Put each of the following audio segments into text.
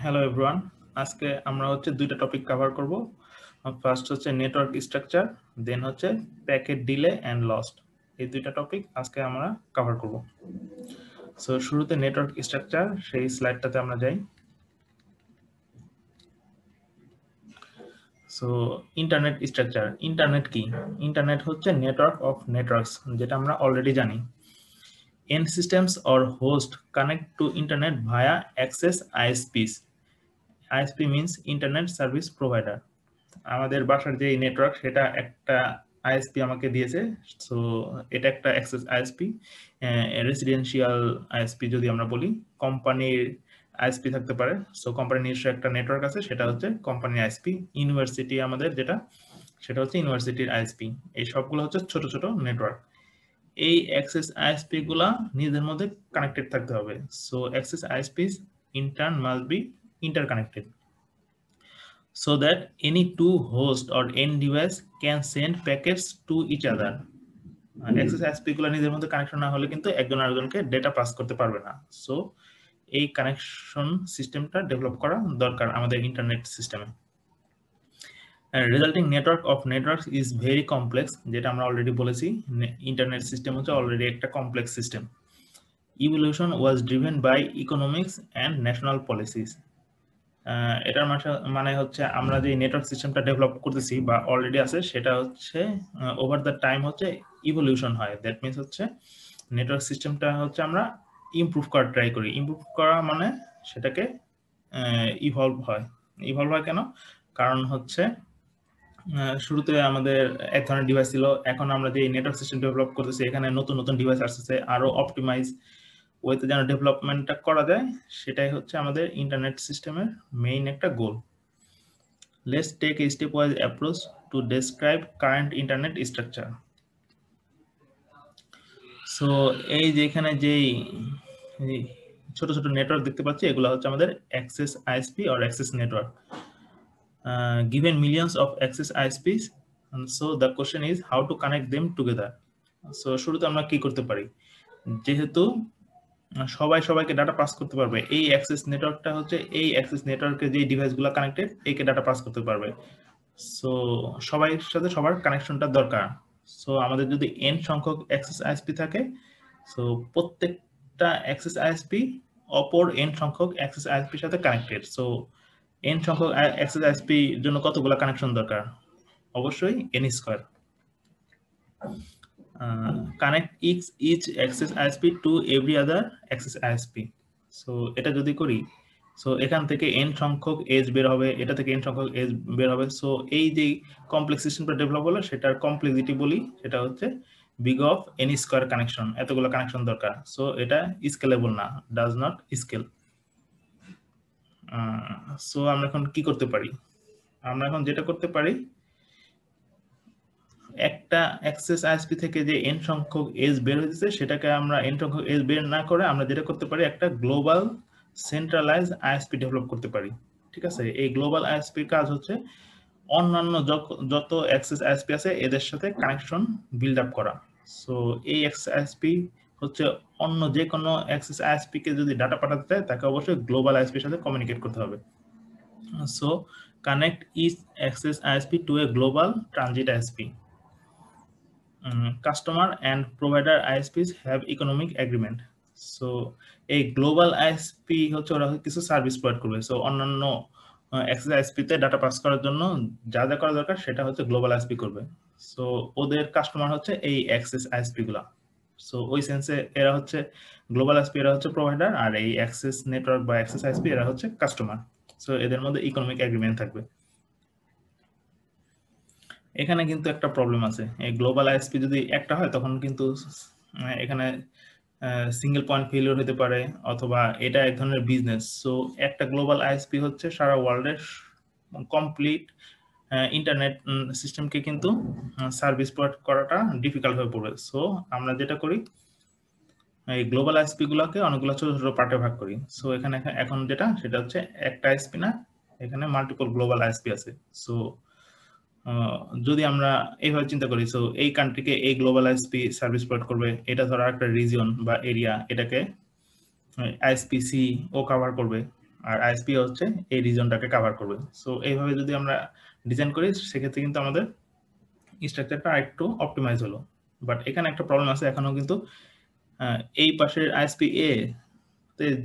Hello everyone, আজকে আমরা দুইটা টপিক কভার করব। ফার্স্ট হচ্ছে নেটওয়ার্ক স্ট্রাকচার, দেন হচ্ছে প্যাকেট ডিলে অ্যান্ড লস্ট। এই দুইটা টপিক আজকে আমরা কভার করব। সো শুরুতে নেটওয়ার্ক স্ট্রাকচার, সেই স্লাইডটাতে আমরা যাই। So internet structure. ইন্টারনেট কি? ইন্টারনেট হচ্ছে নেটওয়ার্ক অফ নেটওয়ার্কস, যেটা আমরা অলরেডি জানি। End systems or host connect to internet via access ISPs. ISP means Internet Service Provider. আমাদের বাসার যে নেটওয়ার্ক সেটা একটা আইএসপি আমাকে দিয়েছে। সো এটা একটা অ্যাক্সেস আইএসপি, রেসিডেন্সিয়াল আইএসপি যদি আমরা বলি। কোম্পানির আইএসপি থাকতে পারে। সো কোম্পানির নিজস্ব একটা নেটওয়ার্ক আছে, সেটা হচ্ছে কোম্পানির আইএসপি। ইউনিভার্সিটি আমাদের যেটা, সেটা হচ্ছে ইউনিভার্সিটির আইএসপি। এই সবগুলো হচ্ছে ছোট ছোট নেটওয়ার্ক। এই অ্যাক্সেস আইএসপি গুলা নিজের মধ্যে কানেক্টেড থাকতে হবে। So access ISPs in turn must be interconnected so that any two host or end device can send packets to each other. Access ISP গুলো নিজের মধ্যে কানেকশন না হলে কিন্তু একজন আরেকজনকে ডেটা পাস করতে পারবে না। সো এই কানেকশন সিস্টেমটা ডেভেলপ করা দরকার আমাদের ইন্টারনেট সিস্টেমে। Resulting network of networks is very complex, যেটা আমরা অলরেডি বলেছি। ইন্টারনেট সিস্টেম হচ্ছে অলরেডি একটা complex system. Evolution was driven by economics and national policies. এটার মানে হচ্ছে আমরা যে নেটওয়ার্ক সিস্টেমটা ডেভেলপ করতেছি বা অলরেডি আছে, সেটা হচ্ছে ওভার দ্য টাইম হচ্ছে ইভলিউশন হয়। দ্যাট মিনস হচ্ছে নেটওয়ার্ক সিস্টেমটা হচ্ছে আমরা ইমপ্রুভ করার ট্রাই করি। ইমপ্রুভ করা মানে সেটাকে ইভলভ হয়। ইভলভ হয় কেন? কারণ হচ্ছে শুরুতে আমাদের এক ধরনের ডিভাইস ছিল, এখন আমরা যে নেটওয়ার্ক সিস্টেম ডেভেলপ করতেছি এখানে নতুন নতুন ডিভাইস আসছে, আরো অপটিমাইজ ওয়েতে যেন ডেভেলপমেন্টটা করা যায়, সেটাই হচ্ছে আমাদের ইন্টারনেট সিস্টেমের মেইন একটা গোল। Let's take a stepwise approach to describe current internet structure. So এই যে এখানে যেই ছোট ছোট নেটওয়ার্ক দেখতে পাচ্ছি, এগুলো হচ্ছে আমাদের access ISP or access network. Given millions of access ISPs, and so the question is how to connect them together. So শুরুতে আমরা কি করতে পারি? যেহেতু সবাই সবাইকে ডাটা পাস করতে পারবে, এই অ্যাক্সেস নেটওয়ার্কটা হচ্ছে এই অ্যাক্সেস নেটওয়ার্কে যে ডিভাইসগুলো কানেক্টেড, একে ডাটা পাস করতে পারবে। সো সবাই সাথে সবার কানেকশনটা দরকার। সো আমাদের যদি এন সংখ্যক অ্যাক্সেস আইএসপি থাকে, সো প্রত্যেকটা অ্যাক্সেস আইএসপি অপর এন সংখ্যক অ্যাক্সেস আইএসপির সাথে কানেক্টেড। সো এন সংখ্যক অ্যাক্সেস আইএসপি জন্য কতগুলো কানেকশন দরকার? অবশ্যই N square. Connect each access ISP to every other access ISP. So এটা যদি করি, সো এখান থেকে এন সংখ্যক এজ বের হবে, এটা থেকে এন সংখ্যক এজ বের হবে। সো এই যে কমপ্লেক্স সিস্টেমটা ডেভেলপ হলো, সেটার কমপ্লেক্সিটি বলি, সেটা হচ্ছে big of N square connection. এতগুলো কানেকশন দরকার। সো এটা স্কেলেবল না, ডাজ নট স্কেল। সো আমরা এখন কি করতে পারি? আমরা এখন যেটা করতে পারি, একটা অ্যাক্সেস আইএসপি থেকে যে এন সংখ্যক এজ বের হয়েছে, সেটাকে আমরা এন সংখ্যক এজ বের না করে আমরা যেটা করতে পারি, একটা গ্লোবাল সেন্ট্রালাইজ আইএসপি ডেভেলপ করতে পারি। ঠিক আছে? এই গ্লোবাল আইএসপির কাজ হচ্ছে অন্যান্য যত অ্যাক্সেস আইএসপি আছে এদের সাথে কানেকশন বিল্ড আপ করা। সো এই অ্যাক্সেস আইএসপি হচ্ছে অন্য যে কোনো অ্যাক্সেস আইএসপি কে যদি ডাটা পাঠাতে চায়, তাকে অবশ্যই গ্লোবাল আইএসপির সাথে কমিউনিকেট করতে হবে। So connect each access ISP to a global transit ISP. Customer and provider ISPs have economic agreement. So এই গ্লোবাল আইএসপি হচ্ছে ওরা কিছু সার্ভিস প্রোভাইড করবে। সো অন্যান্য অ্যাক্সেস আইএসপি তে ডাটা পাস করার জন্য যা যা করা দরকার সেটা হচ্ছে গ্লোবাল আইএসপি করবে। সো ওদের কাস্টমার হচ্ছে এই অ্যাক্সেস আইএসপি গুলা। সো ওই সেন্সে এরা হচ্ছে গ্লোবাল আইএসপি, এরা হচ্ছে প্রোভাইডার, আর এই অ্যাক্সেস নেটওয়ার্ক বা অ্যাক্সেস আইএসপি এরা হচ্ছে কাস্টমার। সো এদের মধ্যে ইকোনমিক এগ্রিমেন্ট থাকবে। এখানে কিন্তু একটা প্রবলেম আছে। এই গ্লোবাল আইএসপি যদি একটা হয়, তখন কিন্তু এখানে সিঙ্গেল পয়েন্ট ফেলিওর হতে পারে, অথবা এটা এক ধরনের বিজনেস। সো একটা গ্লোবাল আইএসপি হচ্ছে সারা ওয়ার্ল্ডের কমপ্লিট ইন্টারনেট সিস্টেমকে কিন্তু সার্ভিস প্রোভাইড করাটা ডিফিকাল্ট হয়ে পড়বে। সো আমরা যেটা করি, এই গ্লোবাল আইএসপি গুলোকে অনেকগুলো ছোট ছোট পার্টে ভাগ করি। সো এখানে এখন যেটা, সেটা হচ্ছে একটা আইএসপি না, এখানে মাল্টিপল গ্লোবাল আইএসপি আছে। সো যদি আমরা এইভাবে চিন্তা করি, সো এই কান্ট্রিকে এই গ্লোবাল আইএসপি সার্ভিস প্রোভাইড করবে, এটা ধরো একটা রিজিয়ন বা এরিয়া, এটাকে আইএসপি সি ও কভার করবে, আর আইএসপি হচ্ছে এই রিজনটাকে কভার করবে। সো এইভাবে যদি আমরা ডিজাইন করি সেক্ষেত্রে কিন্তু আমাদের স্ট্রাকচারটা আরেকটু অপটিমাইজ হলো। বাট এখানে একটা প্রবলেম আছে, এখনো কিন্তু এই পাশের আইএসপি এ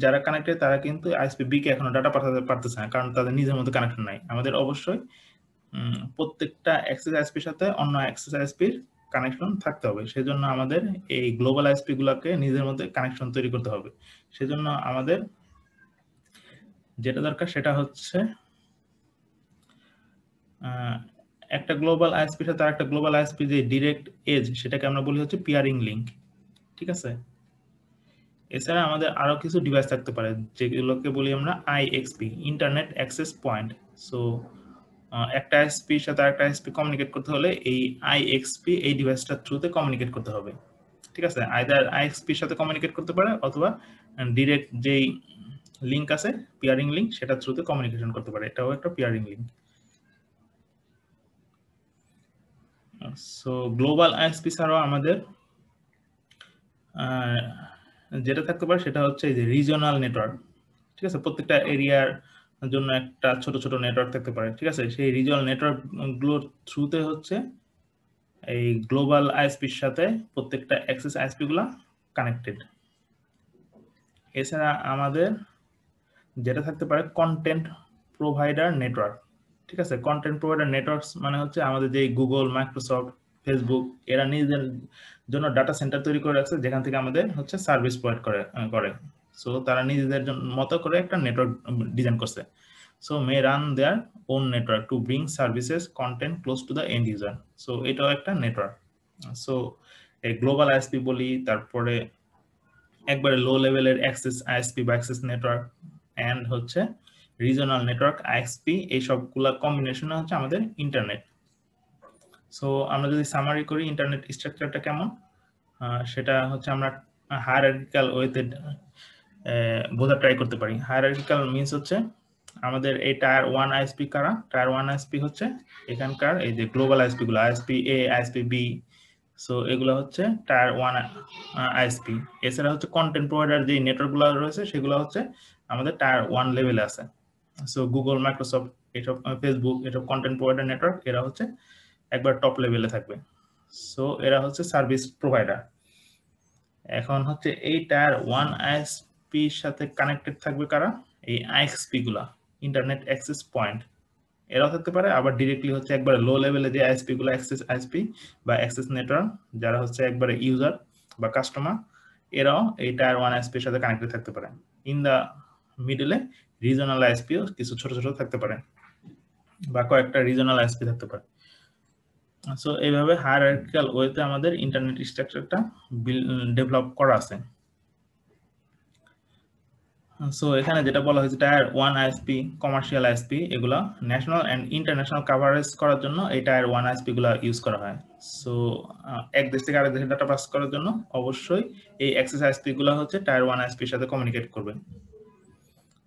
যারা কানেক্টেড তারা কিন্তু আইএসপি বি কে এখনো ডাটা পাঠাতে পারতেছে না, কারণ তাদের নিজের মধ্যে কানেকশন নাই। আমাদের অবশ্যই প্রত্যেকটা অ্যাক্সেস আইএসপির সাথে অন্য অ্যাক্সেস আইএসপির কানেকশন থাকতে হবে। সেজন্য আমাদের এই গ্লোবাল আইএসপি গুলাকে নিজের মধ্যে কানেকশন তৈরি করতে হবে। সেজন্য আমাদের যেটা দরকার সেটা হচ্ছে একটা গ্লোবাল আইএসপির সাথে আরেকটা গ্লোবাল আইএসপি যে ডিরেক্ট এজ, সেটাকে আমরা বলি হচ্ছে পিয়ারিং লিংক। ঠিক আছে, এছাড়া আমাদের আরো কিছু ডিভাইস থাকতে পারে যেগুলোকে বলি আমরা আইএক্সপি, ইন্টারনেট অ্যাক্সেস পয়েন্ট। সো একটা আইএসপির সাথে আরেকটা আইএসপি কমিউনিকেট করতে হলে এই আইএক্সপি এই ডিভাইসটার থ্রুতে কমিউনিকেট করতে হবে। ঠিক আছে, আইদার আইএক্সপির সাথে কমিউনিকেট করতে পারে অথবা ডিরেক্ট যেই লিংক আছে পিয়ারিং লিংক সেটা থ্রুতে কমিউনিকেশন করতে পারে, এটাও একটা pairing link. So global ISP ছাড়াও আমাদের যেটা থাকতে পারে সেটা হচ্ছে এই যে রিজিওনাল নেটওয়ার্ক। ঠিক আছে, প্রত্যেকটা এরিয়ার জন্য একটা ছোট ছোট নেটওয়ার্ক থাকতে পারে। ঠিক আছে, সেই রিজিওনাল নেটওয়ার্ক গুলোর থ্রুতে হচ্ছে এই গ্লোবাল আইএসপির সাথে প্রত্যেকটা অ্যাক্সেস আইএসপি গুলা কানেক্টেড। এছাড়া আমাদের যেটা থাকতে পারে কন্টেন্ট প্রোভাইডার নেটওয়ার্ক। ঠিক আছে, কন্টেন্ট প্রোভাইডার নেটওয়ার্কস মানে হচ্ছে আমাদের যে গুগল, মাইক্রোসফট, ফেসবুক এরা নিজেদের জন্য ডাটা সেন্টার তৈরি করে রাখছে যেখান থেকে আমাদের হচ্ছে সার্ভিস প্রোভাইড করে। সো তারা নিজেদের মতো করে একটা নেটওয়ার্ক ডিজাইন করছে। So May run their own network to bring services content close to the end user. So এটাও একটা নেটওয়ার্ক। সো এই গ্লোবাল আইএসপি বলি, তারপরে একবারে লো লেভেলের অ্যাক্সেস আইএসপি বা অ্যাক্সেস নেটওয়ার্ক এন্ড হচ্ছে রিজিওনাল নেটওয়ার্ক আইএসপি, এই সবগুলা কম্বিনেশনে হচ্ছে আমাদের ইন্টারনেট। সো আমরা যদি সামারি করি ইন্টারনেট স্ট্রাকচারটা কেমন, সেটা হচ্ছে আমরা হায়ারার্কিক্যাল ওয়েতে বোঝা ট্রাই করতে পারি। হায়ারার্কিক্যাল মিনস হচ্ছে আমাদের এই টায়ার 1 আইএসপি কারা, টায়ার 1 আইএসপি হচ্ছে এখানকার এই যে গ্লোবাল আইএসপি গুলো, আইএসপি এ, আইএসপি বি। সো এগুলো হচ্ছে টায়ার 1 আইএসপি। এছাড়া হচ্ছে কন্টেন্ট প্রোভাইডার যে নেটওয়ার্ক গুলো রয়েছে সেগুলো হচ্ছে আমাদের টায়ার 1 লেভেলে আছে। সো গুগল, মাইক্রোসফট, এসব ফেসবুক, এসব কন্টেন্ট প্রোভাইডার নেটওয়ার্ক এরা হচ্ছে একবার টপ লেভেলে থাকবে। সো এরা হচ্ছে সার্ভিস প্রোভাইডার। এখন হচ্ছে এই টায়ার 1 আইএসপির সাথে কানেক্টেড থাকবে কারা, এই আইএক্সপি গুলা, ইন্টারনেট অ্যাক্সেস পয়েন্ট। এরাও থাকতে পারে আবার ডিরেক্টলি হচ্ছে একবারে লো লেভেলে যে আইএসপি গুলো, অ্যাক্সেস আইএসপি বা অ্যাক্সেস নেটওয়ার্ক যারা হচ্ছে একবারে ইউজার বা কাস্টমার, এরাও এই টায়ার 1 আইএসপির সাথে কানেক্টেড থাকতে পারে। ইন দা মিডলে রিজনাল আইএসপিও কিছু ছোট ছোট থাকতে পারে বা কয়েকটা রিজনাল আইএসপি থাকতে পারে। সো এইভাবে হায়ারার্কিক্যাল ওয়েতে আমাদের ইন্টারনেট স্ট্রাকচারটা ডেভেলপ করা আছে। সো এখানে যেটা বলা হয়েছে টায়ার 1 আইএসপি, কমার্শিয়াল আইএসপি, এগুলা ন্যাশনাল এন্ড ইন্টারন্যাশনাল কভারেজ করার জন্য এই টায়ার 1 আইএসপি গুলা ইউজ করা হয়। সো এক দেশ থেকে আরেক দেশে ডাটা পাস করার জন্য অবশ্যই এই অ্যাক্সেস আইএসপি গুলা হচ্ছে টায়ার 1 আইএসপির সাথে কমিউনিকেট করবে।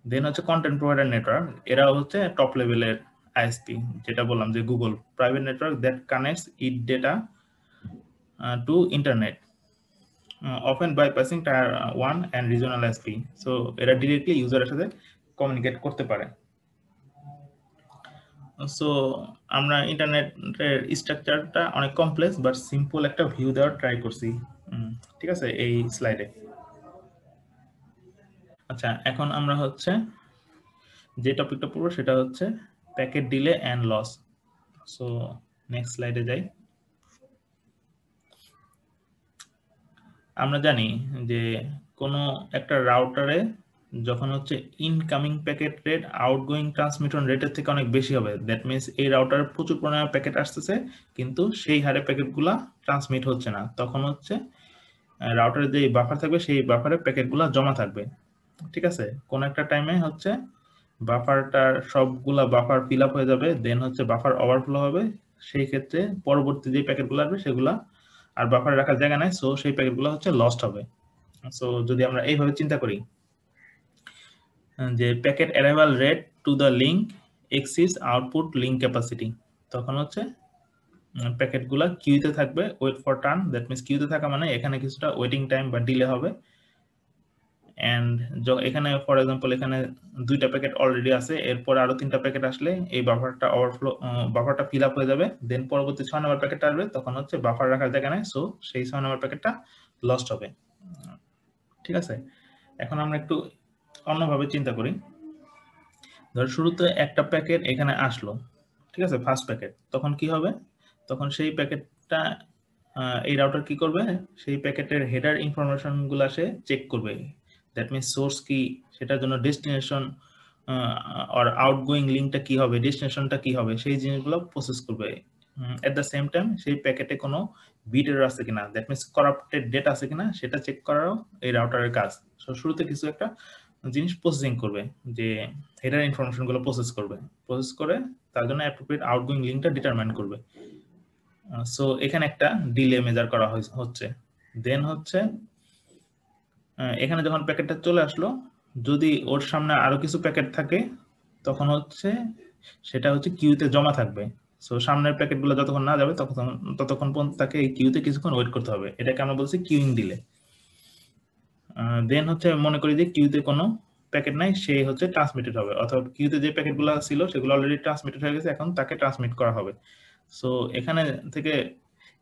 দেন হচ্ছে কন্টেন্ট প্রোভাইডার নেটওয়ার্ক, এরা হচ্ছে টপ লেভেলের আইএসপি, যেটা বললাম যে Google, private network that connects it data to internet, often bypassing tier 1 and regional ISP. So এরা ডিরেক্টলি ইউজারের সাথে কমিউনিকেট করতে পারে। সো আমরা ইন্টারনেটের স্ট্রাকচারটা অনেক কমপ্লেক্স বাট সিম্পল একটা ভিউ দেওয়ার ট্রাই করছি। ঠিক আছে, এই স্লাইডে। আচ্ছা, এখন আমরা হচ্ছে যে টপিকটা পড়বো সেটা হচ্ছে packet delay and loss. So next স্লাইডে যাই। আমরা জানি যে কোনো একটা রাউটারে যখন হচ্ছে incoming packet rate outgoing transmission রেটের থেকে অনেক বেশি হবে, দ্যাট মিনস এই রাউটারে প্রচুর পরিমাণে প্যাকেট আসতেছে কিন্তু সেই হারে প্যাকেটগুলা ট্রান্সমিট হচ্ছে না, তখন হচ্ছে রাউটারে যে বাফার থাকবে সেই বাফারে প্যাকেটগুলা জমা থাকবে। ঠিক আছে, কোন একটা টাইমে হচ্ছে বাফারটার সবগুলা বাফার ফিল আপ হয়ে যাবে, দেন হচ্ছে বাফার ওভারফ্লো হবে, সেই ক্ষেত্রে পরবর্তী যে প্যাকেটগুলো আসবে সেগুলা আর বাফারে রাখার জায়গা নাই, সো সেই প্যাকেটগুলো হচ্ছে লস্ট হবে। সো যদি আমরা এইভাবে চিন্তা করি যে packet arrival rate to the link exceeds output link capacity, তখন হচ্ছে প্যাকেটগুলা কিউতে থাকবে, wait for turn, that means কিউতে থাকা মানে এখানে কিছুটা ওয়েটিং টাইম বা ডিলে হবে। এন্ড এখানে ফর এক্সাম্পল এখানে 2টা প্যাকেট অলরেডি আছে, এরপর আরো 3টা প্যাকেট আসলে এই বাফারটা ওভারফ্লো, বাফারটা ফিল আপ হয়ে যাবে, দেন পরবর্তী 6 নম্বর প্যাকেটটা আসবে, তখন হচ্ছে বাফার রাখার জায়গা নাই, সো সেই 6 নম্বর প্যাকেটটা লস্ট হবে। ঠিক আছে, এখন আমরা একটু অন্যভাবে চিন্তা করি। ধর শুরুতে একটা প্যাকেট এখানে আসলো, ঠিক আছে, ফার্স্ট প্যাকেট, তখন কি হবে, তখন সেই প্যাকেটটা এই রাউটার কি করবে, সেই প্যাকেটের হেডার ইনফরমেশন গুলা সে চেক করবে, দ্যাট মিনস সোর্স কি, সেটার জন্য ডেস্টিনেশন আর আউটগোয়িং লিঙ্কটা কি হবে, ডেস্টিনেশনটা কি হবে, সেই জিনিসগুলো প্রসেস করবে। এট দ্য সেম টাইম সেই প্যাকেটে কোনো বিট এরর আছে কিনা, দ্যাট মিনস করাপ্টেড ডেটা আছে কিনা, সেটা চেক করারও এই রাউটারের কাজ। সো শুরুতে কিছু একটা জিনিস প্রসেসিং করবে, যে হেডার ইনফরমেশন গুলো প্রসেস করবে, প্রসেস করে তার জন্য অ্যাপ্রোপ্রিয়েট আউটগোয়িং লিঙ্কটা ডিটারমাইন করবে। সো এখানে একটা ডিলে মেজার করা হচ্ছে। দেন হচ্ছে এখানে যখন প্যাকেটটা চলে আসলো, যদি ওর সামনে আরো কিছু প্যাকেট থাকে, তখন হচ্ছে সেটা হচ্ছে কিউতে জমা থাকবে। সো সামনের প্যাকেটগুলো যতক্ষণ না যাবে ততক্ষণ পর্যন্ত তাকে এই কিউতে কিছুক্ষণ ওয়েট করতে হবে, এটাকে আমরা বলছি কিউইং ডিলে। দেন হচ্ছে মনে করি যে কিউতে কোনো প্যাকেট নাই, সে হচ্ছে ট্রান্সমিটেড হবে, অথবা কিউতে যে প্যাকেটগুলো ছিল সেগুলো অলরেডি ট্রান্সমিটেড হয়ে গেছে, এখন তাকে ট্রান্সমিট করা হবে। সো এখানে থেকে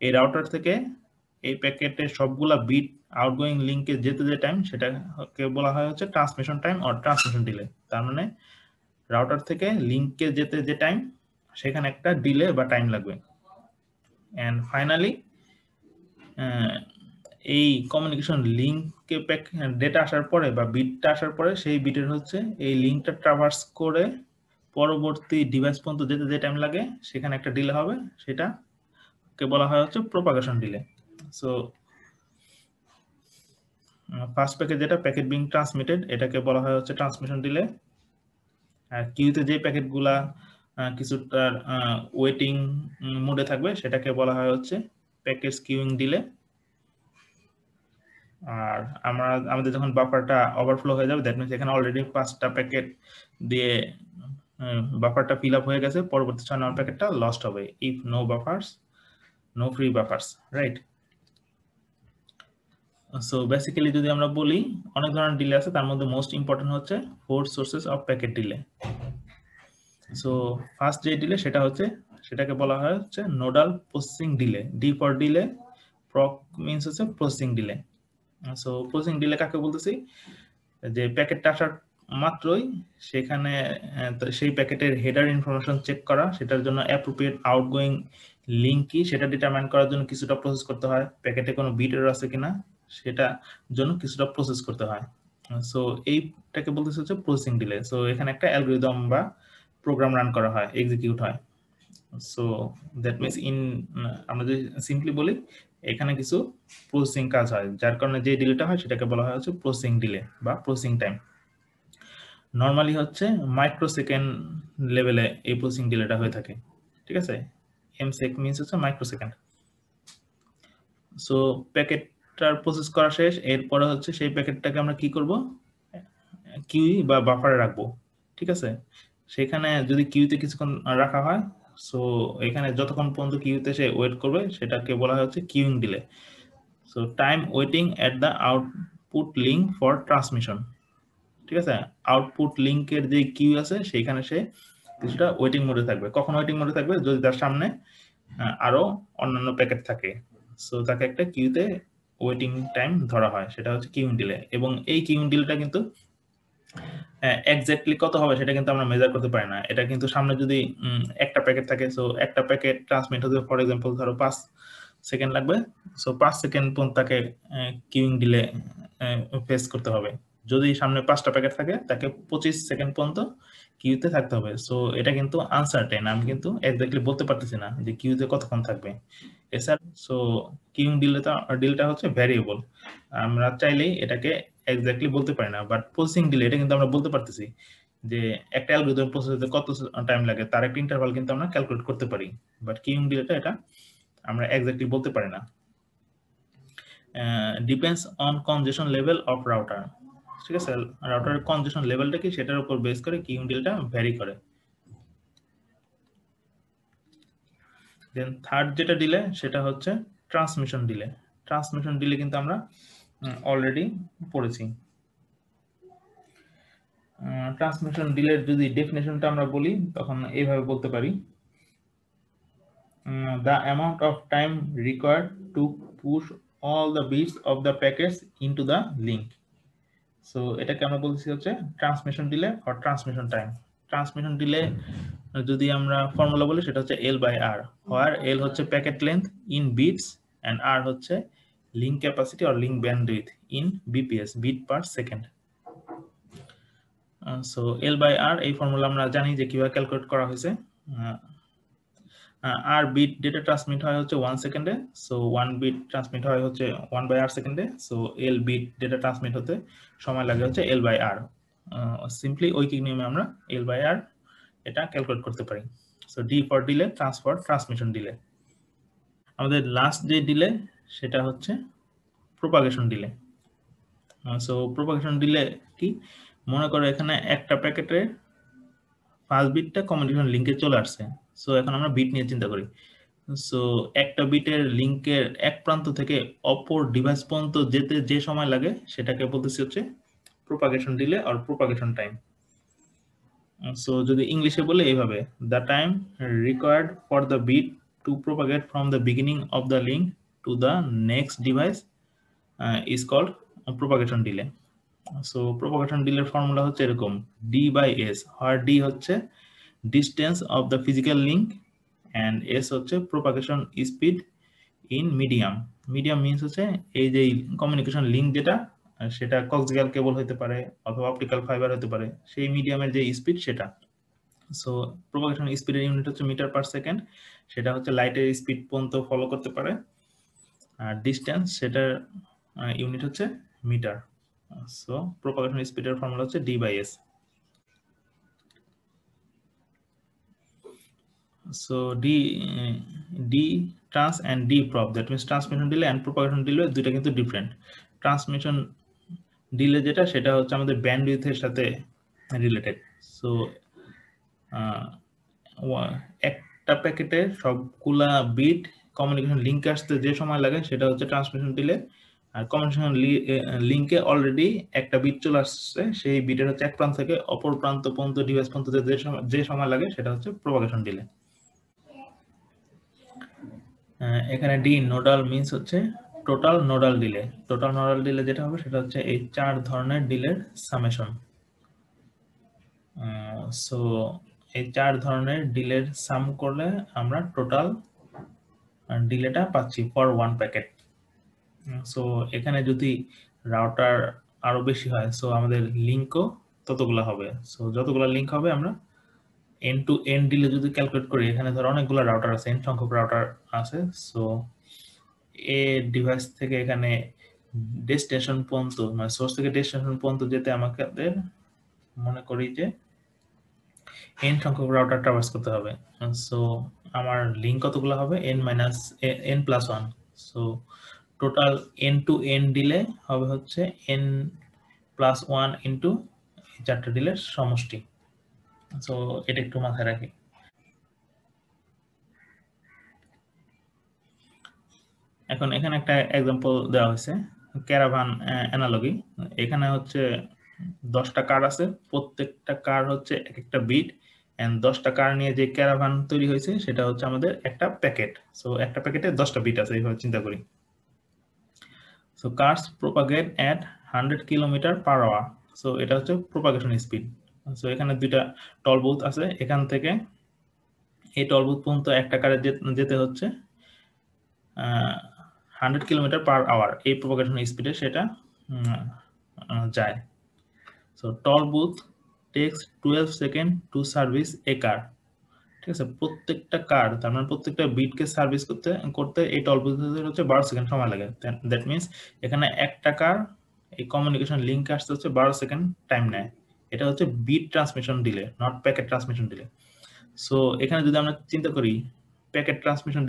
এই রাউটার থেকে এই প্যাকেটের সবগুলা বিট আউটগোয়িং লিঙ্কে যেতে যে টাইম, সেটাকে বলা হয় হচ্ছে transmission time or transmission delay. তার মানে রাউটার থেকে লিঙ্কে যেতে যে টাইম, সেখানে একটা ডিলে বা টাইম লাগবে। এন্ড ফাইনালি এই কমিউনিকেশন লিঙ্কে ডেটা আসার পরে বা বিটটা আসার পরে, সেই বিটের হচ্ছে এই লিঙ্কটা ট্রাভার্স করে পরবর্তী ডিভাইস পর্যন্ত যেতে যে টাইম লাগে, সেখানে একটা ডিলে হবে, সেটাকে বলা হয় হচ্ছে propagation delay. So first packet যেটা প্যাকেট বিং ট্রান্সমিটেড, এটাকে বলা হয় হচ্ছে ট্রান্সমিশন ডিলে। আর কিউতে যে প্যাকেটগুলা কিছুটা ওয়েটিং মোডে থাকবে, সেটাকে বলা হয় হচ্ছে প্যাকেট কিউইং ডিলে। আর আমাদের যখন বাফারটা ওভারফ্লো হয়ে যাবে, দ্যাট মিনস এখানে অলরেডি 5টা প্যাকেট দিয়ে বাফারটা ফিল আপ হয়ে গেছে, পরবর্তী 6 নম্বর প্যাকেটটা লস্ট হবে if no buffers, no free buffers, right. So basically যদি আমরা বলি, অনেক ধরনের ডিলে আছে, তার মধ্যে মোস্ট ইম্পর্টেন্ট হচ্ছে 4 sources of packet delay. So first যে ডিলে সেটা হচ্ছে, সেটাকে বলা হয় হচ্ছে nodal processing delay, D for delay, proc means হচ্ছে processing delay. So processing delay কাকে বলতেছি, যে প্যাকেটটা আসার মাত্রই সেখানে সেই প্যাকেটের হেডার ইনফরমেশন চেক করা, সেটার জন্য অ্যাপ্রোপ্রিয়েট আউটগোয়িং লিঙ্ক কি সেটা ডিটারমাইন করার জন্য কিছুটা প্রসেস করতে হয়, প্যাকেটে কোনো বিট এরর আছে কিনা সেটা জন্য কিছুটা প্রসেস করতে হয়। সো এইটাকে বলতেছে হচ্ছে প্রসেসিং ডিলে। সো এখানে একটা অ্যালগরিদম বা প্রোগ্রাম রান করা হয়, এক্সিকিউট হয়। সো দ্যাট মিনস আমরা যদি সিম্পলি বলি, এখানে কিছু প্রসেসিং কাজ হয়, যার কারণে যে ডিলেটা হয় সেটাকে বলা হয় হচ্ছে প্রসেসিং ডিলে বা প্রসেসিং টাইম। নর্মালি হচ্ছে মাইক্রোসেকেন্ড লেভেলে এই প্রসেসিং ডিলেটা হয়ে থাকে, ঠিক আছে, এমসেক মিনস হচ্ছে মাইক্রোসেকেন্ড। সো প্যাকেটটার প্রসেস করা শেষ, এরপরে হচ্ছে সেই প্যাকেটটাকে আমরা কি করব, কিউই বা বাফারে রাখবো, ঠিক আছে। সেখানে যদি কিউতে কিছুক্ষণ রাখা হয়, সো এখানে যতক্ষণ পর্যন্ত কিউতে সে ওয়েট করবে, সেটাকে বলা হয় হচ্ছে queueing delay. So time waiting at the output link for transmission, ঠিক আছে, আউটপুট লিঙ্কের যে কিউ আছে সেইখানে সে কিছুটা ওয়েটিং মোডে থাকবে। কখন ওয়েটিং মোডে থাকবে, যদি তার সামনে আরো অন্যান্য প্যাকেট থাকে, সো তাকে একটা কিউতে ওয়েটিং টাইম ধরা হয়, সেটা হচ্ছে কিউইং ডিলে। এবং এই কিউইং ডিলেটা কিন্তু এক্স্যাক্টলি কত হবে সেটা কিন্তু আমরা মেজার করতে পারি না। এটা কিন্তু সামনে যদি একটা প্যাকেট থাকে, সো একটা প্যাকেট ট্রান্সমিট হতে ফর এক্সাম্পল ধরো 5 সেকেন্ড লাগবে, সো 5 সেকেন্ড পর্যন্ত তাকে কিউইং ডিলে ফেস করতে হবে। যদি সামনে 5টা প্যাকেট থাকে, তাকে 25 সেকেন্ড পর্যন্ত কিউতে থাকতে হবে। সো এটা কিন্তু আনসার্টেন, আমি কিন্তু এক্স্যাক্টলি বলতে পারতেছি না যে কিউতে কতক্ষণ থাকবে। এছাড়া সো কিউইং ডিলটা হচ্ছে ভ্যারিয়েবল, আমরা চাইলেই এটাকে এক্স্যাক্টলি বলতে পারি না। বাট প্রসেসিং ডিলে এটা কিন্তু আমরা বলতে পারতেছি, যে একটা অ্যালগরিদম প্রসেস হতে কত টাইম লাগে তার একটা ইন্টারভাল কিন্তু আমরা ক্যালকুলেট করতে পারি। বাট কিউইং ডিলেটা এটা আমরা এক্স্যাক্টলি বলতে পারি না। Depends on কনজেশন level of router, ঠিক আছে, রাউটারের কনজেশন লেভেলটা কি সেটার উপর বেস করে কিউইং ডিলেটা ভ্যারি করে। দেন থার্ড যেটা ডিলে সেটা হচ্ছে ট্রান্সমিশন ডিলে। ট্রান্সমিশন ডিলে কিন্তু আমরা অলরেডি পড়েছি। ট্রান্সমিশন ডিলের যদি ডেফিনেশনটা আমরা বলি তখন এইভাবে বলতে পারি, the amount of time required to push all the bits of the packets into the link. So এটাকে আমরা বলছি হচ্ছে transmission delay or transmission time. Transmission delay যদি আমরা ফর্মুলা বলি সেটা হচ্ছে L by R, where L হচ্ছে packet length in bits and R হচ্ছে link capacity or link bandwidth in BPS, bit per second. So L by R এই formula আমরা জানি যে কিভাবে ক্যালকুলেট করা হয়েছে। আর বিট ডেটা ট্রান্সমিট হয় হচ্ছে 1 সেকেন্ডে, সো 1 বিট ট্রান্সমিট হয় হচ্ছে 1 বাই R সেকেন্ডে, so L bit data transmit হতে সময় লাগে হচ্ছে L বাই R। সিম্পলি ঐকিক নিয়মে আমরা L বাই R এটা ক্যালকুলেট করতে পারি। So D for delay, transfer, transmission delay. আমাদের লাস্ট যে ডিলে সেটা হচ্ছে propagation delay. So propagation delay কি, মনে করো এখানে একটা প্যাকেটের ফার্স্ট বিটটা কমিউনিকেশন লিংকে চলে আসছে। সো এখন আমরা বিট নিয়ে চিন্তা করি। সো একটা বিটের লিংকের এক প্রান্ত থেকে অপর ডিভাইস পর্যন্ত যেতে যে সময় লাগে সেটাকে বলতেছি হচ্ছে propagation delay or propagation time. So যদি ইংলিশে বলে এইভাবে, the time required for the bit to propagate from the beginning of the link to the next device is called propagation delay. So propagation ডিলের ফর্মুলা হচ্ছে এরকম, D by S, আর D হচ্ছে distance of the physical link and S হচ্ছে propagation speed in medium. Medium means হচ্ছে এই যে communication link যেটা, সেটা কক্সিয়াল কেবল হতে পারে অথবা অপটিক্যাল ফাইবার হতে পারে, সেই মিডিয়ামের যে স্পিড সেটা। সো প্রোপাগেশন স্পিডের ইউনিট হচ্ছে মিটার পার সেকেন্ড, সেটা হচ্ছে লাইটের স্পিড পর্যন্ত ফলো করতে পারে। আর ডিস্টেন্স সেটার ইউনিট হচ্ছে মিটার। সো প্রোপাগেশন স্পিডের ফর্মুলা হচ্ছে D by S. So D trans and D prop, that means transmission delay and propagation delay দুইটা কিন্তু ডিফারেন্ট। ট্রান্সমিশন ডিলে যেটা সেটা হচ্ছে আমাদের ব্যান্ডউইথের সাথে রিলেটেড। সো একটা প্যাকেটে সবগুলা বিট কমিউনিকেশন লিংকে আসতে যে সময় লাগে সেটা হচ্ছে ট্রান্সমিশন ডিলে। আর কমিউনিকেশন লিংকে অলরেডি একটা বিট চলে আসছে, সেই বিটের হচ্ছে এক প্রান্ত থেকে অপর প্রান্ত পর্যন্ত ডিভাইস পর্যন্ত যে সময় লাগে সেটা হচ্ছে প্রোপাগেশন ডিলে। এখানে ডি নোডাল মিন্স হচ্ছে total nodal delay. Total nodal delay যেটা হবে সেটা হচ্ছে এই 4 ধরনের ডিলের সামেশন। সো এই 4 ধরনের ডিলের সাম করলে আমরা টোটাল ডিলেটা পাচ্ছি ফর 1 প্যাকেট। সো এখানে যদি রাউটার আরো বেশি হয় সো আমাদের লিংকও ততগুলো হবে। সো যতগুলো লিংক হবে আমরা এন্ড টু এন্ড ডিলে যদি ক্যালকুলেট করি, এখানে ধর অনেকগুলো রাউটার আছে, এন সংখ্যক রাউটার আছে। সো এ ডিভাইস থেকে এখানে ডেস্টিনেশন পর্যন্ত, মানে সোর্স থেকে ডেস্টিনেশন পর্যন্ত যেতে আমাদের মনে করি যে এন সংখ্যক রাউটার ট্রাভার্স করতে হবে। সো আমার লিংক কতগুলো হবে, n+1। So total end to end delay হবে হচ্ছে n+1 ইন্টু 4টা ডিলের সমষ্টি। সো এটা একটু মাথায় রাখি। এখন এখানে একটা এক্সাম্পল দেওয়া হয়েছে ক্যারাভান অ্যানালজি। এখানে হচ্ছে 10টা কার আছে, প্রত্যেকটা কার হচ্ছে এক একটা বিট, এন্ড 10টা কার নিয়ে যে ক্যারাভান তৈরি হয়েছে সেটা হচ্ছে আমাদের একটা প্যাকেট। সো একটা প্যাকেটে 10টা বিট আছে, এইভাবে চিন্তা করি। সো কার্স প্রোপাগেট এট 100 km/h। সো এটা হচ্ছে প্রোপাগেশন স্পিড। সো এখানে দুইটা টল বুথ আছে, এখান থেকে এই টল বুথ পর্যন্ত একটা কারে যেতে হচ্ছে 100 km/h এই প্রোপাগেশন স্পিডে সেটা যায়। So toll booth takes 12 second to service a car. ঠিক আছে, প্রত্যেকটা কার তার মানে প্রত্যেকটা বিটকে সার্ভিস করতে এই টল বুথের হচ্ছে 12 সেকেন্ড সময় লাগে। দ্যাট মিন্স এখানে একটা কার এই কমিউনিকেশন লিংক আসতে হচ্ছে 12 সেকেন্ড টাইম নেয়। এটা হচ্ছে bit transmission delay, not packet transmission delay. So এখানে যদি আমরা চিন্তা করি প্যাকেট ট্রান্সমিশন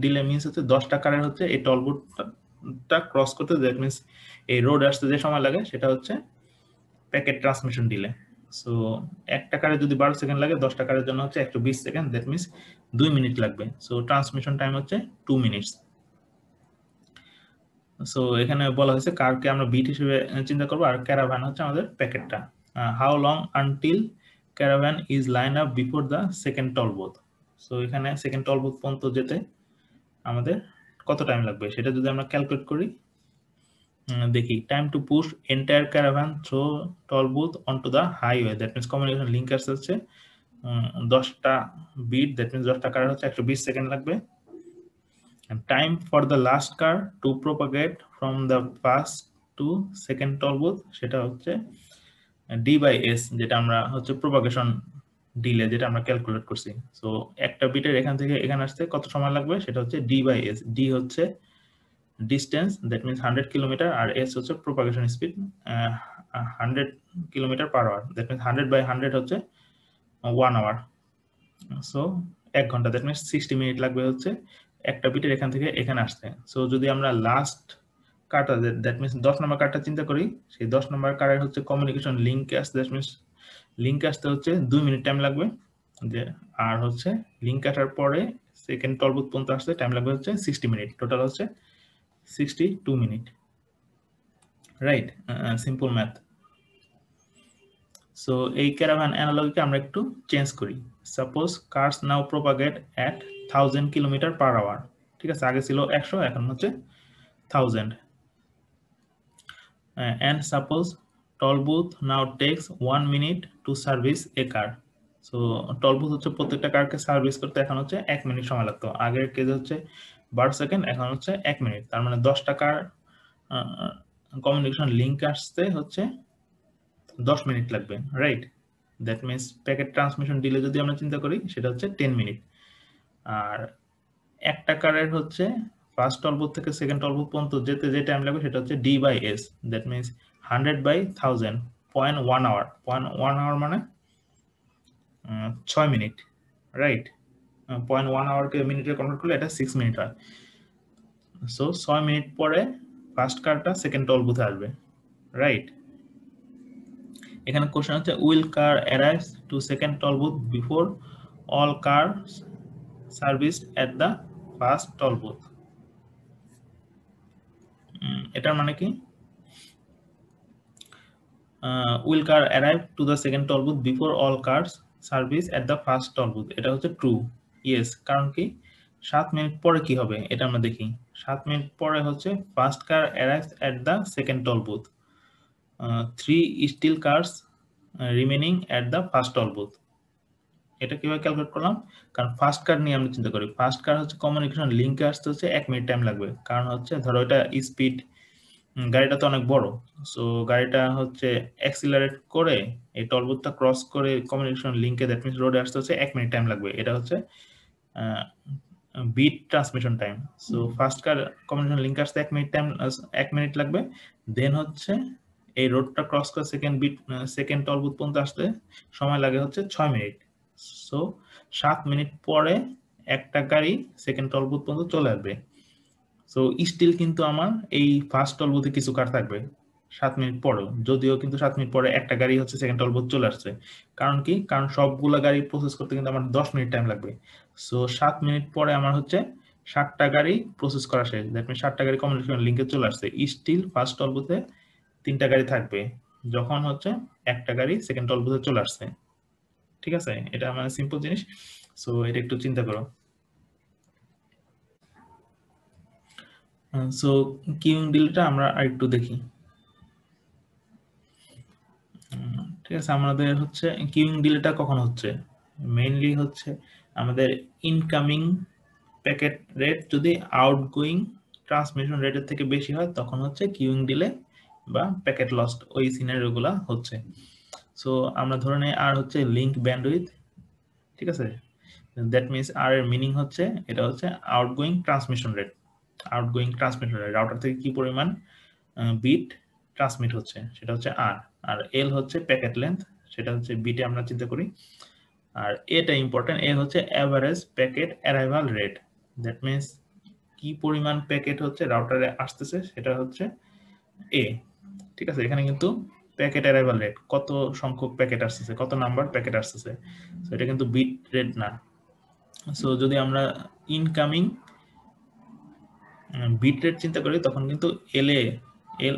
ডিলে মিন্স হচ্ছে 10টা কারের হচ্ছে এই টলবুটটা ক্রস করতে, দ্যাট মিন্স এই রোড আসতে যে সময় লাগে সেটা হচ্ছে প্যাকেট ট্রান্সমিশন ডিলে। সো একটা কারে যদি 12 সেকেন্ড লাগে, 10টা কারের জন্য হচ্ছে 120 সেকেন্ড, দ্যাট মিন্স 2 মিনিট লাগবে। সো ট্রান্সমিশন টাইম হচ্ছে 2 মিনিটস। সো এখানে বলা হয়েছে কারকে আমরা বিট হিসেবে চিন্তা করবো, আর ক্যারাভান হচ্ছে আমাদের প্যাকেটটা। How long until caravan is line up before the second toll booth. So এখানে সেকেন্ড টল বুথ পর্যন্ত যেতে আমাদের কত টাইম লাগবে সেটা যদি আমরা ক্যালকুলেট করি, দেখি time to push entire caravan through toll booth onto the highway, that means communication link হচ্ছে 10টা বিট, দ্যাট মিনস 10টা কার হচ্ছে 120 সেকেন্ড লাগবে। Time for the last car to propagate from the first to second toll booth, সেটা হচ্ছে d/s, যেটা আমরা হচ্ছে প্রোপাগেশন ডিলে যেটা আমরা ক্যালকুলেট করছি। সো একটা বিটের এখান থেকে এখানে আসতে কত সময় লাগবে সেটা হচ্ছে d/s। d হচ্ছে ডিস্টেন্স, দ্যাট মিনস 100 কিলোমিটার, আর s হচ্ছে propagation speed 100 kilometre per hour, that means 100/100 হচ্ছে 1 আওয়ার। সো 1 ঘন্টা, দ্যাট মিনস 60 মিনিট লাগবে হচ্ছে একটা বিটের এখান থেকে এখানে আসতে। সো যদি আমরা লাস্ট কার্ডটা, দ্যাট মিনস 10 নম্বর কার্ডটা চিন্তা করি, সেই 10 নম্বর কার্ডের হচ্ছে কমিউনিকেশন লিঙ্কে আসতে, দ্যাট মিনস লিঙ্ক আসতে হচ্ছে 2 মিনিট টাইম লাগবে, যে আর হচ্ছে লিঙ্ক আসার পরে সেকেন্ড টল বুথ পর্যন্ত আসতে টাইম লাগবে হচ্ছে 60 মিনিট, টোটাল হচ্ছে 62 minute, right? Simple math. So এই ক্যারাভান অ্যানালজিকে আমরা একটু চেঞ্জ করি। Suppose cars now propagate at 1000 kilometre per hour, ঠিক আছে? আগে ছিল 100, এখন হচ্ছে 1000। And suppose toll booth now takes 1 minute to service a car. So toll booth হচ্ছে প্রত্যেকটা কারকে সার্ভিস করতে এখন হচ্ছে 1 মিনিট সময় লাগতো, আগের কেসে হচ্ছে 12 সেকেন্ড, এখন হচ্ছে 1 মিনিট। তার মানে 10 টাকার কমিউনিকেশন লিঙ্ক আসতে হচ্ছে 10 মিনিট লাগবে, right? That means packet transmission delay যদি আমরা চিন্তা করি সেটা হচ্ছে 10 মিনিট। আর একটা কারের হচ্ছে ফার্স্ট টল বুথ থেকে সেকেন্ড টল বুথ পর্যন্ত যেতে যে টাইম লাগবে সেটা হচ্ছে d/s, that means 100/1000, 0.1 hour. 0.1 hour মানে 6 মিনিট, রাইট? 0.1 আওয়ারকে মিনিটে কনভার্ট করলে এটা 6 মিনিট হয়। সো 6 মিনিট পরে ফার্স্ট কারটা সেকেন্ড টল বুথে আসবে, রাইট? এখানে কোশ্চেন হচ্ছে will car arrives to second toll booth before all car serviced at the first toll booth. এটার মানে কি? Will car arrive to the second toll booth before all cars service at the first toll booth, এটা হচ্ছে true, yes. কারণ কি 7 minute পরে কি হবে এটা আমরা দেখি। 7 মিনিট পরে হচ্ছে first car arrives at the second toll booth, 3 still cars remaining at the first toll booth. এটা কিভাবে ক্যালকুলেট করলাম? কারণ ফার্স্ট কার নিয়ে আমরা চিন্তা করি, ফার্স্ট কার হচ্ছে কমিউনিকেশন লিঙ্কে আসতে হচ্ছে 1 মিনিট টাইম লাগবে, কারণ হচ্ছে ধরো এটা স্পিড, গাড়িটা তো অনেক বড়, সো গাড়িটা হচ্ছে অ্যাক্সিলারেট করে এই টল বুথটা ক্রস করে কমিউনিকেশন লিঙ্কে, দ্যাট মিনস রোডে আসতে হচ্ছে 1 মিনিট টাইম লাগবে। এটা হচ্ছে bit transmission time. So first car communication link আসতে 1 মিনিট টাইম, 1 মিনিট লাগবে। দেন হচ্ছে এই রোডটা ক্রস করে সেকেন্ড টল বুথ পর্যন্ত আসতে সময় লাগে হচ্ছে 6 মিনিট। সো 7 মিনিট পরে একটা গাড়ি সেকেন্ড টল বুথ পর্যন্ত চলে আসবে। সো স্টিল কিন্তু আমার এই ফার্স্ট টল বুথে কিছু কার থাকবে 7 মিনিট পরেও, যদিও কিন্তু 7 মিনিট পরে একটা গাড়ি হচ্ছে সেকেন্ড টল বুথ চলে আসছে। কারণ কি? কারণ সবগুলা গাড়ি প্রসেস করতে কিন্তু আমার 10 মিনিট টাইম লাগবে। সো 7 মিনিট পরে আমার হচ্ছে 7টা গাড়ি প্রসেস করা শেষ, দ্যাট মিনস 7টা গাড়ি কমিউনিকেশন লিঙ্কে চলে আসছে। স্টিল ফার্স্ট টল বুথে 3টা গাড়ি থাকবে যখন হচ্ছে একটা গাড়ি সেকেন্ড টল বুথে চলে আসছে, ঠিক আছে? এটা মানে সিম্পল জিনিস। সো এটা একটু চিন্তা করো। সো কিউইং ডিলেটা আমরা আরেকটু দেখি, ঠিক আছে? আমাদের হচ্ছে কিউইং ডিলেটা কখন হচ্ছে? মেইনলি হচ্ছে আমাদের ইনকামিং প্যাকেট রেট যদি আউটগোয়িং ট্রান্সমিশন রেটের থেকে বেশি হয় তখন হচ্ছে কিউইং ডিলে বা প্যাকেট লস্ট, ওই সিনারিওগুলা হচ্ছে। সো আমরা ধরে নেই আর হচ্ছে লিঙ্ক ব্যান্ডউইথ, ঠিক আছে? দ্যাট মিনস আর এর মিনিং হচ্ছে এটা হচ্ছে outgoing transmission rate. Outgoing transmission rate, router থেকে কি পরিমাণ বিট ট্রান্সমিট হচ্ছে সেটা হচ্ছে আর। আর এল হচ্ছে প্যাকেট লেন্থ, সেটা হচ্ছে বিটে আমরা চিন্তা করি। আর এটা ইম্পর্টেন্ট, এ হচ্ছে average packet arrival rate, that means কি পরিমাণ প্যাকেট হচ্ছে রাউটারে আসতেছে সেটা হচ্ছে এ, ঠিক আছে? এখানে কিন্তু প্যাকেট অ্যারাইভাল রেট, কত সংখ্যক প্যাকেট আসতেছে, কত নাম্বার প্যাকেট আসতেছে, সো এটা কিন্তু বিট রেট না। সো যদি আমরা ইনকামিং বিট রেট চিন্তা করি তখন কিন্তু এল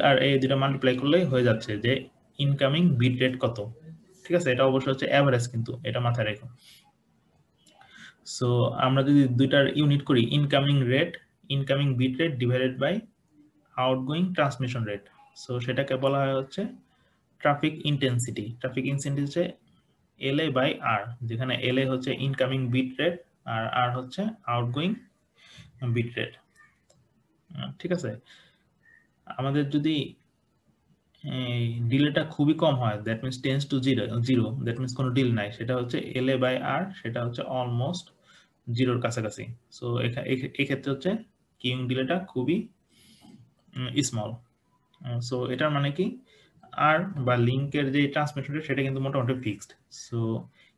আর এ দুটো মাল্টিপ্লাই করলেই হয়ে যাচ্ছে যে ইনকামিং বিট রেট কত, ঠিক আছে? এটা অবশ্যই হচ্ছে অ্যাভারেজ, কিন্তু এটা মাথায় রেখো। সো আমরা যদি দুইটার ইউনিট করি, incoming bit rate divided by outgoing transmission rate, so সেটাকে বলা হয় হচ্ছে ট্রাফিক ইন্টেন্সিটি। ট্রাফিক ইন্টেন্সিটি হচ্ছে LA বাই আর, যেখানে LA হচ্ছে ইনকামিং বিট রেট আর আর হচ্ছে আউটগোয়িং বিট রেট, ঠিক আছে? আমাদের যদি ডিলেটা খুবই কম হয়, that means tense to zero, that means কোনো ডিল নাই, সেটা হচ্ছে LA বাই আর, সেটা হচ্ছে অলমোস্ট জিরোর কাছাকাছি। সো এক্ষেত্রে হচ্ছে কিউইং ডিলেটা খুবই স্মল। সো এটার মানে কি, আর বা লিঙ্কের যে ট্রান্সমিশন রেট সেটা কিন্তু মোটামুটি ফিক্সড। সো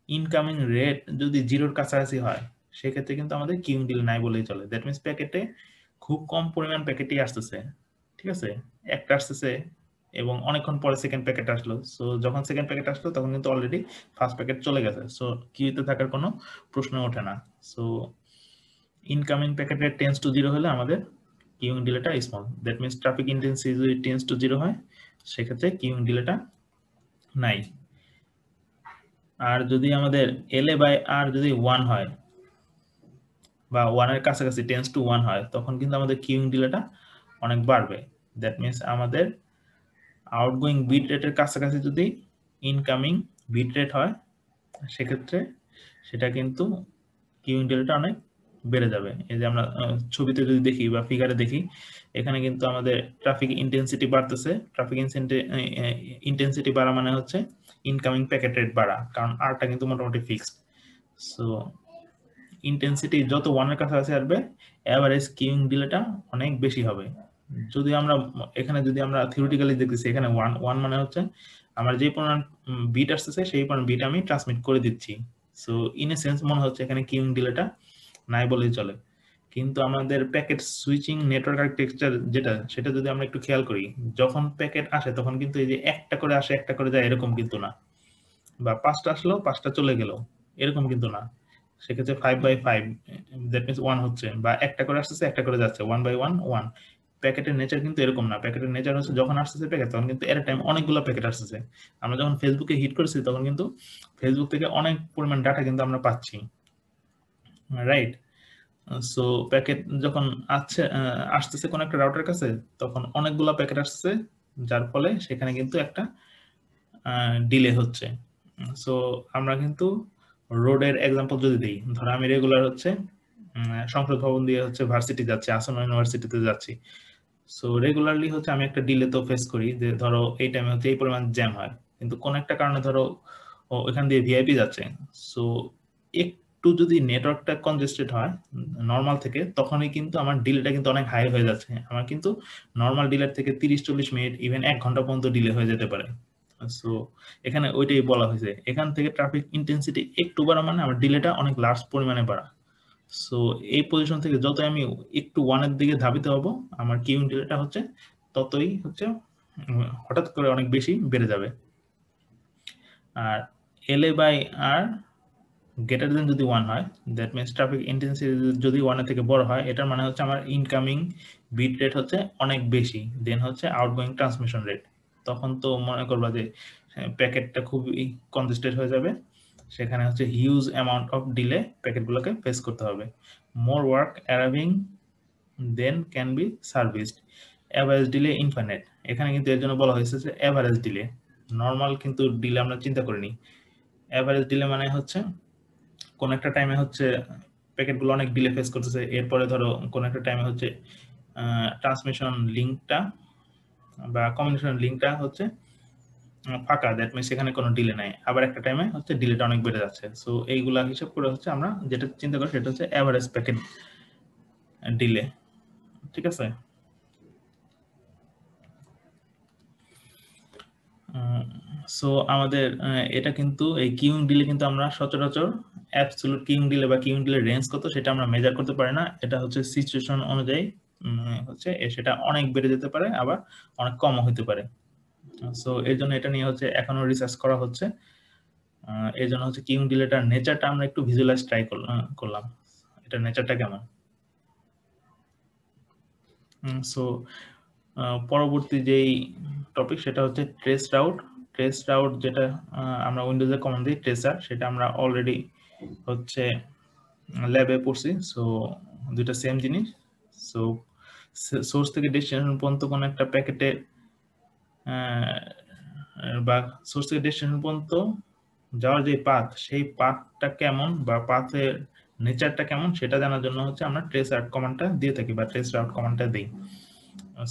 ইনকামিং রেট যদি জিরোর কাছাকাছি হয়, সেক্ষেত্রে কিন্তু আমাদের কিউইং ডিল নাই বলেই চলে। দ্যাট মিনস প্যাকেটে খুব কম পরিমাণ প্যাকেটই আসতেছে, ঠিক আছে? একটা আসতেছে এবং অনেকক্ষণ পরে সেকেন্ড প্যাকেট আসলো। সো যখন সেকেন্ড প্যাকেট আসলো তখন কিন্তু অলরেডি ফার্স্ট প্যাকেট চলে গেছে। সো কিউতে থাকার কোনো প্রশ্ন ওঠে না। So incoming packet rate tends to zero হলে আমাদের কিউইং ডিলেটা small. That means traffic intensity যদি টেন্স টু জিরো হয়, সেক্ষেত্রে কিউইং ডিলেটা নাই। আর যদি আমাদের LA বাই আর যদি 1 হয় বা 1 এর কাছাকাছি টেন্স টু 1 হয়, তখন কিন্তু আমাদের কিউইং ডিলেটা অনেক বাড়বে। দ্যাট মিনস আমাদের আউটগোয়িং বিট রেটের কাছাকাছি যদি ইনকামিং বিট রেট হয়, সেক্ষেত্রে সেটা কিন্তু কিউইং ডিলেটা অনেক বেড়ে যাবে। এই যে আমরা ছবিতে যদি দেখি বা ফিগারে দেখি, এখানে কিন্তু আমাদের ট্রাফিক ইন্টেন্সিটি বাড়তেছে। ট্রাফিক ইন্টেন্সিটি বাড়া মানে হচ্ছে ইনকামিং প্যাকেট রেট বাড়া, কারণ আরটা কিন্তু মোটামুটি ফিক্সড। সো ইন্টেন্সিটি যত 1 এর কাছাকাছি আসবে, এভারেজ কিউইং ডিলেটা অনেক বেশি হবে। যদি আমরা এখানে যদি আমরা থিওরিটিক্যালি দেখতেছি, এখানে 1 মানে হচ্ছে আমার যে পরিমাণ বিট আসতেছে সেই পরিমাণ বিট আমি ট্রান্সমিট করে দিচ্ছি। সো ইন এ সেন্স মনে হচ্ছে এখানে কিউইং ডিলেটা নাই বলেই চলে। কিন্তু আমাদের প্যাকেট সুইচিং নেটওয়ার্ক আর্কিটেকচার যেটা, সেটা যদি আমরা একটু খেয়াল করি, যখন প্যাকেট আসে তখন কিন্তু এই যে একটা করে আসে একটা করে যায় এরকম কিন্তু না, বা 5টা আসলো 5টা চলে গেল এরকম কিন্তু না। সেক্ষেত্রে 5/5 দ্যাট মিনস 1 হচ্ছে, বা একটা করে আসতেছে একটা করে যাচ্ছে, 1/1 1। প্যাকেটের নেচার কিন্তু এরকম না। প্যাকেটের নেচার হচ্ছে যখন আসতেছে প্যাকেট, তখন কিন্তু এট এ টাইম অনেকগুলো প্যাকেট আসতেছে। আমরা যখন ফেসবুকে হিট করেছি তখন কিন্তু ফেসবুক থেকে অনেক পরিমাণ ডাটা কিন্তু আমরা পাচ্ছি, রাইট? সো প্যাকেট যখন আসতেছে কোন একটা রাউটার কাছে, তখন অনেকগুলো প্যাকেট আসতেছে, যার ফলে সেখানে কিন্তু একটা ডিলে হচ্ছে। সো আমরা কিন্তু রোডের এক্সাম্পল যদি দিই, ধরো আমি রেগুলার হচ্ছে সংসদ ভবন দিয়ে হচ্ছে ভার্সিটি যাচ্ছি, আসন্ন ইউনিভার্সিটিতে যাচ্ছি। সো রেগুলারলি হচ্ছে আমি একটা ডিলে তো ফেস করি, যে ধরো এই টাইমে হচ্ছে এই পরিমাণ জ্যাম হয়, কিন্তু কোন একটা কারণে ধরো ওইখান দিয়ে ভিআইপি যাচ্ছে। সো একটু যদি নেটওয়ার্কটা কনজেস্টেড হয় নর্মাল থেকে, তখনই কিন্তু আমার ডিলেটা কিন্তু অনেক হাই হয়ে যাচ্ছে। আমার কিন্তু নর্মাল ডিলের থেকে 30-40 মিনিট ইভেন 1 ঘন্টা পর্যন্ত ডিলে হয়ে যেতে পারে। সো এখানে ওইটাই বলা হয়েছে, এখান থেকে ট্রাফিক ইন্টেন্সিটি একটু বাড়া মানে আমার ডিলেটা অনেক লার্জ পরিমাণে বাড়া। সো এই পজিশন থেকে যত আমি একটু 1 এর দিকে ধাবিত হব, আমার কিউইং ডিলেটা হচ্ছে ততই হচ্ছে হঠাৎ করে অনেক বেশি বেড়ে যাবে। আর LA by R greater than যদি 1 হয়, দ্যাট মিনস ট্রাফিক ইন্টেন্সিটি যদি 1 এর থেকে বড় হয়, এটার মানে হচ্ছে আমার ইনকামিং বিট রেট হচ্ছে অনেক বেশি, দেন হচ্ছে আউটগোয়িং ট্রান্সমিশন রেট। তখন তো মনে করবা যে প্যাকেটটা খুবই কনজেস্টেড হয়ে যাবে, সেখানে হচ্ছে হিউজ অ্যামাউন্ট অফ ডিলে প্যাকেটগুলোকে ফেস করতে হবে। More work arriving then can be serviced, average delay infinite. এখানে কিন্তু এর জন্য বলা হয়েছে যে অ্যাভারেজ ডিলে, নর্মাল কিন্তু ডিলে আমরা চিন্তা করিনি। অ্যাভারেজ ডিলে মানে হচ্ছে কোন একটা টাইমে হচ্ছে প্যাকেটগুলো অনেক ডিলে ফেস করতেছে, এরপরে ধরো কোন একটা টাইমে হচ্ছে ট্রান্সমিশন লিঙ্কটা বা কমিউনিকেশন লিঙ্কটা হচ্ছে ফাঁকা, দ্যাট মিনস সেখানে কোনো ডিলে নাই। আবার একটা টাইমে হচ্ছে ডিলেটা অনেক বেড়ে যাচ্ছে। সো এইগুলা হিসাব করে হচ্ছে আমরা যেটা চিন্তা করি সেটা হচ্ছে অ্যাভারেজ প্যাকেট ডিলে, ঠিক আছে? সো আমাদের এটা কিন্তু এই কিউইং ডিলে কিন্তু আমরা সচরাচর অ্যাবসলিউট কিউইং ডিলে বা কিউইং ডিলে রেঞ্জ কত সেটা আমরা মেজার করতে পারি না। এটা হচ্ছে সিচুয়েশন অনুযায়ী হচ্ছে সেটা অনেক বেড়ে যেতে পারে, আবার অনেক কমও হতে পারে। সো এর জন্য এটা নিয়ে হচ্ছে এখনো রিসার্চ করা হচ্ছে। এই জন্য হচ্ছে কিউইং ডিলেটার নেচারটা আমরা একটু ভিজুয়ালাইজ ট্রাই করলাম, এটা নেচারটা কেমন। সো পরবর্তী যেই টপিক সেটা হচ্ছে ট্রেস রাউট ট্রেস রাউট যেটা আমরা উইন্ডোজে কমান্ড দিই ট্রেসার, সেটা আমরা অলরেডি হচ্ছে ল্যাবে পড়ছি। সো দুইটা সেম জিনিস। সো সোর্স থেকে ডেস্টিনেশন পর্যন্ত কোনো একটা প্যাকেটে বা সোর্স থেকে ডেস্টিনেশন পর্যন্ত যাওয়ার যে পাথ, সেই পাথটা কেমন বা পাথের নেচারটা কেমন সেটা জানার জন্য হচ্ছে আমরা ট্রেস রাউট কমান্ডটা দিয়ে থাকি বা ট্রেস রাউট কমান্ডটা দিই।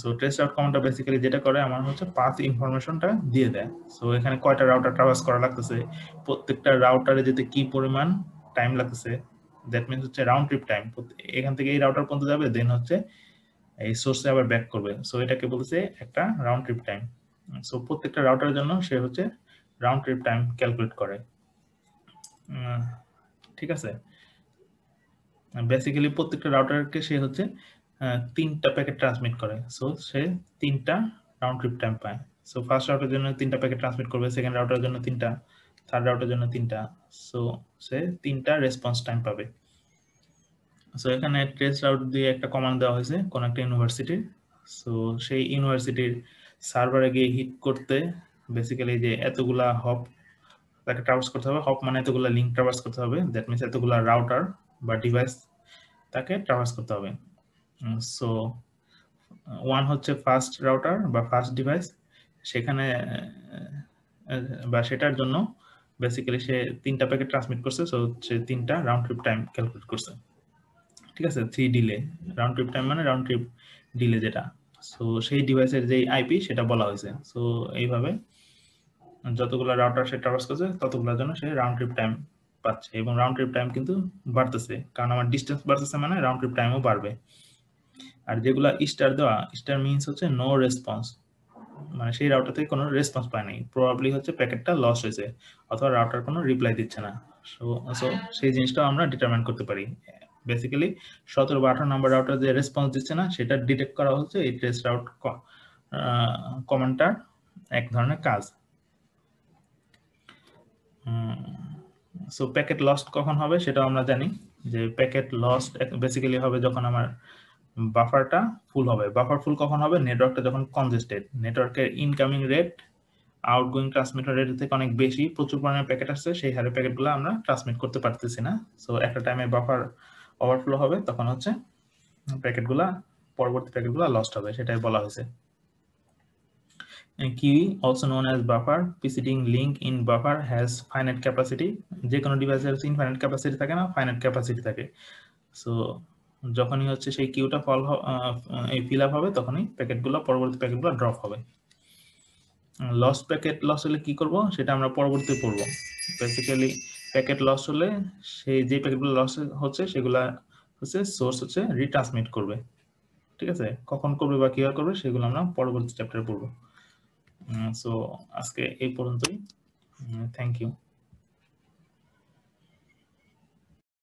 সো ট্রেস রাউট কমান্ডটা বেসিক্যালি যেটা করে আমার হচ্ছে পাথ ইনফরমেশনটা দিয়ে দেয়। সো এখানে কয়টা রাউটার ট্রাভার্স করা লাগতেছে, প্রত্যেকটা রাউটারে যেতে কি পরিমাণ টাইম লাগতেছে, দ্যাট মিনস হচ্ছে রাউন্ড ট্রিপ টাইম। এখান থেকে এই রাউটার পর্যন্ত যাবে, দেন হচ্ছে এই সোর্সে আবার ব্যাক করবে। সো এটাকে বলছে একটা রাউন্ড ট্রিপ টাইম। সো প্রত্যেকটা রাউটারের জন্য সে হচ্ছে রাউন্ড ট্রিপ টাইম ক্যালকুলেট করে। ঠিক আছে, বেসিক্যালি প্রত্যেকটা রাউটারকে সে হচ্ছে 3টা প্যাকেট ট্রান্সমিট করে। সো সে 3টা রাউন্ড ট্রিপ টাইম পায়। সো ফার্স্ট রাউটারের জন্য 3টা প্যাকেট ট্রান্সমিট করবে, সেকেন্ড রাউটারের জন্য 3টা, থার্ড রাউটারের জন্য 3টা। সো সে 3টা রেসপন্স টাইম পাবে। সো এখানে ট্রেস রাউট দিয়ে একটা কমান্ড দেওয়া হয়েছে কোন একটা ইউনিভার্সিটির। সো সেই ইউনিভার্সিটির সার্ভারে গিয়ে হিট করতে বেসিক্যালি যে এতগুলা হপ তাকে ট্রাভার্স করতে হবে। হপ মানে এতগুলা লিঙ্ক ট্রাভার্স করতে হবে, দ্যাট মিনস এতগুলা রাউটার বা ডিভাইস তাকে ট্রাভার্স করতে হবে। সো ওয়ান হচ্ছে ফার্স্ট রাউটার বা ফার্স্ট ডিভাইস, সেখানে বা সেটার জন্য বেসিক্যালি সে 3টা প্যাকেট ট্রান্সমিট করছে। সো হচ্ছে 3টা রাউন্ড ট্রিপ টাইম ক্যালকুলেট করছে। ঠিক আছে, 3 ডিলে, রাউন্ড ট্রিপ টাইম মানে রাউন্ড ট্রিপ ডিলে যেটা। সো সেই ডিভাইসের যে আইপি সেটা বলা হয়েছে। সো এইভাবে যতগুলো রাউটার সে ট্রাভার্স করছে ততগুলোর জন্য সে রাউন্ড ট্রিপ টাইম পাচ্ছে, এবং রাউন্ড ট্রিপ টাইম কিন্তু বাড়তেছে, কারণ আমার ডিস্টেন্স বাড়তেছে মানে রাউন্ড ট্রিপ টাইমও বাড়বে। আর যেগুলা স্টার দেওয়া, স্টার মিনস হচ্ছে নো রেসপন্স, মানে সেই রাউটার থেকে কোনো রেসপন্স পায় নাই, প্রবাবলি হচ্ছে প্যাকেটটা লস হয়েছে অথবা রাউটার কোনো রিপ্লাই দিচ্ছে না। সো সেই জিনিসটাও আমরা ডিটারমাইন করতে পারি। বেসিক্যালি 17 বা 18 নম্বর রাউটার যে রেসপন্স দিচ্ছে না সেটা ডিটেক্ট করা হচ্ছে এই ট্রেস রাউট কমান্ডটার এক ধরনের কাজ। সো প্যাকেট লস্ট কখন হবে সেটাও আমরা জানি, যে প্যাকেট লস্ট বেসিক্যালি হবে যখন আমার বাফারটা ফুল হবে। বাফার ফুল কখন হবে? নেটওয়ার্কটা যখন কনজেস্টেড, নেটওয়ার্কের incoming rate outgoing transmitter rate থেকে অনেক বেশি, প্রচুর পরিমাণে প্যাকেট আসছে, সেই হারে প্যাকেটগুলো আমরা ট্রান্সমিট করতে পারতেছি না। সো একটা টাইমে বাফার ওভারফ্লো হবে, তখন হচ্ছে প্যাকেটগুলা পরবর্তী প্যাকেটগুলো লস্ট হবে, সেটাই বলা হয়েছে। Kiwi also known as buffer, preceding link in buffer has finite capacity। যে কোনো ডিভাইসের ইনফাইনাইট ক্যাপাসিটি থাকে না, ফাইনাইট ক্যাপাসিটি থাকে। সো যখনই হচ্ছে সেই কিউটা ফিল আপ হবে তখনই প্যাকেটগুলো পরবর্তী প্যাকেটগুলো ড্রপ হবে। লস প্যাকেট লস হলে কি করব সেটা আমরা পরবর্তীতে পড়ব। বেসিক্যালি প্যাকেট লস হলে সেই যে প্যাকেটগুলো লস হচ্ছে সেগুলা হচ্ছে সোর্স হচ্ছে রিট্রান্সমিট করবে। ঠিক আছে, কখন করবে বা কিভাবে করবে সেগুলো আমরা পরবর্তী চ্যাপ্টারে পড়ব। সো আজকে এই পর্যন্তই। Thank you.